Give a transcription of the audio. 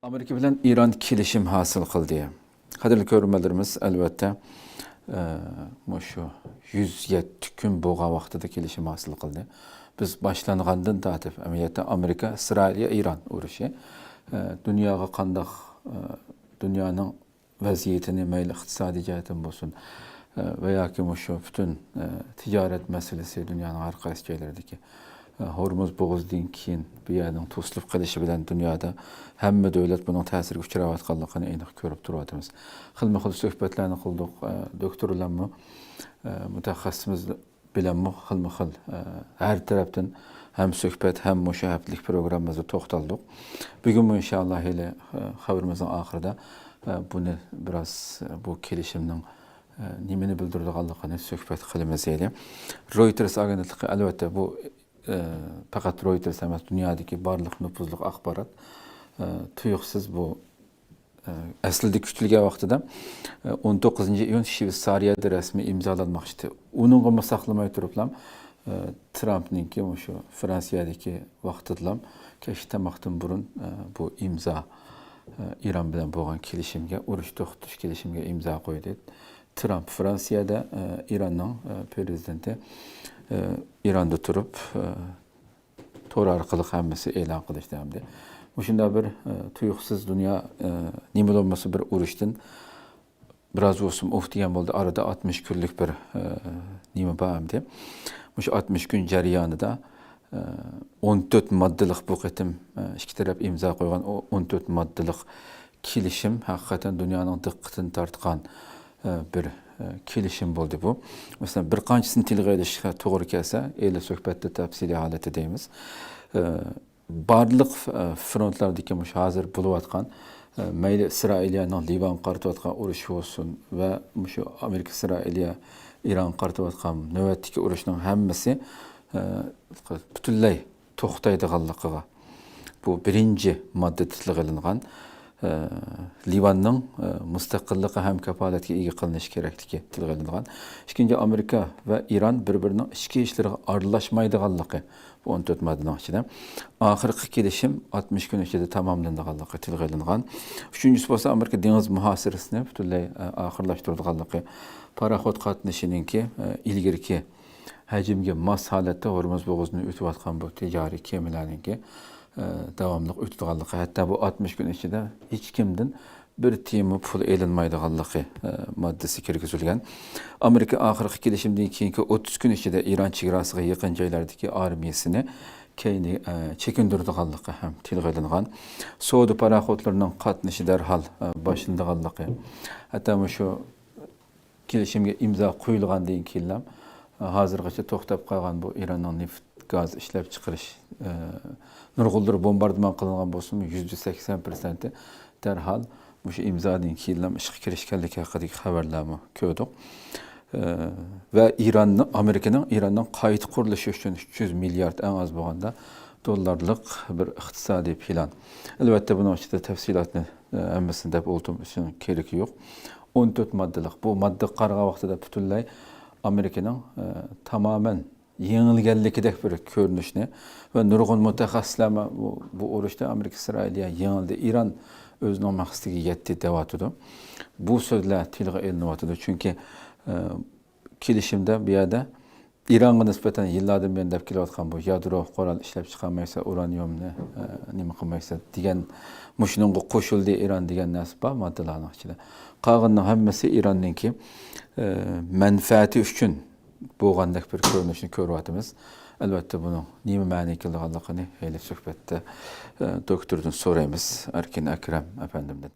Amerika bilan İran kelishim hosil qildi. Qadrli ko'ruvchilarimiz, albatta, şu 107 kun bo'lgan vaqtida kelishim hosil qildi. Biz boshlangandan tortib, amaliyotda Amerika, Isroil, İran urushi dunyoga qandoq dunyoning vaziyatini mayli iqtisodiy jihatdan bo'lsin va yoki shu butun tijorat masalasi dunyoning har qaysi joylaridagi Hormuz bo'g'izdan keyin bu yerning to'silib qolishi bilan dunyoda hamma davlat buning ta'siriga uchrayotganligini aniq ko'rib turibmiz. Xilma-xil suhbatlarni qildik, doktorlarmi, mutaxassisimiz bilanmi xilma-xil har tarafdan hem suhbat hem shu haftalik programmamizda to'xtaldik. Bugun inshaalloh hali xabarimizning oxirida buni biroz bu kelishimning nimani bildirganligini suhbat qilamiz edi. Reuters agentligi albatta bu faqat Reuters emas, dunyodagi barliq nüfuzli axborot tuyuqsiz bu aslida kutilgan vaqtida 19-iyun Shveysariyada rasmiy imzolanmoqchi. Uningga musaqlamay turiblam Trumpninki shu Fransiyadagi vaqtida kechtamoqdan burun bu imzo İran bilan bo'lgan kelishimga, urush to'xtatish kelishimiga imzo qo'ydi. Trump Fransiyada, İranning prezidenti İran'da turib to'r orqali hammasi e'lon qilishdi hamda. Shunda bir tuyuqsiz dunyo nima bo'lmasa bir urushdan biroz o'sim degan bo'ldi. Arada 60 kunlik bir nima bor hamda. Shu 60 kun jarayonida 14 moddalik bu qitim ikki taraf imzo qo'ygan 14 moddalik kelishim haqiqatan dunyoning diqqatini tortgan bir kelishim bo'ldi bu. Mesela bir qanchasini tilga ilishga to'g'ri kelsa, eli suhbatda tafsiliy holatda deymiz. Barliq frontlardagi hozir bo'layotgan mayli Isroilning Livan qaratayotgan urushi bo'lsin va shu Amerika Isroiliya İran qaratayotgan navbatdagi urushning hammasi butunlay to'xtaydiganligiga bu birinchi modda tilga ilingan Livanning mustaqilligi ham kafolatga ega qilinishi kerakligi tilga ilingan. Ikkinchi, Amerika va İran bir-birining ichki ishlariga aralashmaydiganligi bu 14 moddaning ichida. Oxirgi kelishim 60 kun ichida tamomlanadiganligi tilga ilingan. Uchinchisi bo'lsa Amerika dengiz muhosirasini butunlay oxirlashtiradiganligi, paraxod qatnashininki ilgirki hajmga mos holatda Hormuz bo'g'izini o'tayotgan bu tijoriy kemalarninki davomli o'tadiganligi, hatto bu 60 kun ichida hech kimdan bir tiyimi pul elinmaydiganligi moddasi kirgizilgan. Amerika oxirgi kelishimdan keyingi 30 kun ichida İran chegarasiga yaqin joylardagi armiyasini chekindiradiganligi ham tilga ilingan. Savdo paraxodlarining qatnashi darhol boshlanadiganligi, hatto shu kelishimga imzo qo'yilgandan keyin hozirgacha to'xtab qolgan bu İranning neft gaz ishlab chiqarish nurg'uldir bombardimon qilingan bo'lsin, %80% darhol shu imzodan keyin ishga kirishganligi haqidagi xabarlarni ko'rdik. Va Amerikaning İranning qayta qurilishi uchun 300 milliard eng az bo'lganda dollarlik bir iqtisodiy plan. Albatta buning ichida tafsilotni hammasini deb o'tishim kerak yo'q. 14 moddalik bu modda qarg'a vaqtida butunlay Amerikaning tamamen yengilganligidek bir ko'rinishni va nurg'un mutaxassislar bu urushda Amerika Isroilga yengildi, İran o'zining maqsadiga yetdi deyotdi. Bu so'zlar tilga ilinyapti, chunki kelishimda bu yerda İranga nisbatan yillardan beri deb kelayotgan bu yadro qurol ishlab chiqarmaysa, uraniumni nima qilmaysa degan mushunga qo'shildi İran degan narsa bor moddalarning ichida. Qolganning hammasi İranninki manfaati uchun bo'lgandek bir ko'rinishni ko'ryapmiz. Albatta buning nima ma'no kelganligini hali suhbatda doktordan so'raymiz, Erkin Akram efendimdan.